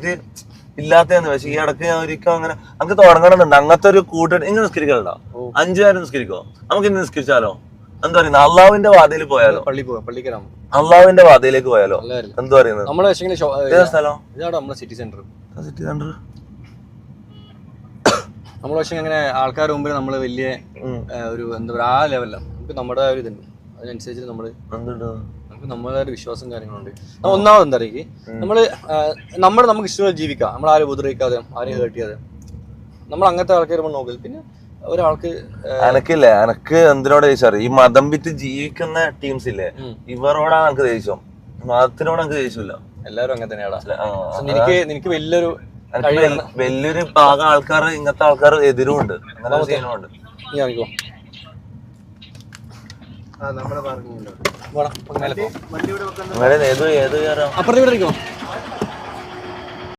കാര്യമായിട്ട് ഇല്ലാത്തതെന്ന്. പക്ഷെ ഈ ഇടയ്ക്ക് ഞാൻ ഒരിക്കലും അങ്ങനെ നമുക്ക് തുടങ്ങണമെന്നുണ്ട്. അങ്ങനത്തെ ഒരു കൂട്ടം ഇങ്ങനെ നിസ്കരിക്കലുണ്ടോ? 5 നേരം നിസ്കരിക്കോ? നമുക്ക് ഇന്ന് നിസ്കരിച്ചാലോ? എന്താ പറയുന്നത്? അള്ളാഹുവിന്റെ വാതിൽ പോയാലോ? അള്ളാഹുവിന്റെ വാതിലേക്ക് പോയാലോ? എന്താ പറയുന്നത്? സ്ഥലം സിറ്റി സെന്റർ. സിറ്റി സെന്റർ നമ്മൾ പക്ഷെ ഇങ്ങനെ ആൾക്കാരുടെ മുമ്പിൽ നമ്മള് വലിയ ഒരു എന്താ പറയുക ആ ലെവലിലാണ്. നമുക്ക് നമ്മുടെ ഒരു ഇതുണ്ട്, അതിനനുസരിച്ച് നമുക്ക് നമ്മുടേതായ വിശ്വാസം കാര്യങ്ങളുണ്ട്. ഒന്നാമത് എന്താ പറയുക, നമുക്ക് ഇഷ്ടമുള്ള ജീവിക്കാം, നമ്മൾ ആരും ഉപദ്രവിക്കാതെ ആരെയും ഹേർട്ട് ചെയ്യാതെ. നമ്മൾ അങ്ങനത്തെ ആൾക്കാർ നമ്മൾ നോക്കില്ല. പിന്നെ ഒരാൾക്ക് എനക്ക് എന്തിനോട് ചോദിച്ചാറ്, ഈ മതം വിറ്റ് ജീവിക്കുന്ന ടീംസ് ഇല്ലേ, ഇവരോടാണ് എനിക്ക് ദേഷ്യം. മതത്തിനോട് എനിക്ക് ദേഷ്യമില്ല. എല്ലാവരും അങ്ങനെ തന്നെയാണ്. എനിക്ക് വലിയൊരു ഭാഗം ആൾക്കാർ ഇങ്ങനത്തെ ആൾക്കാർ എതിരും ഉണ്ട്. അങ്ങനെ ചെയ്യുന്നുണ്ട്. അപ്പുറത്തെ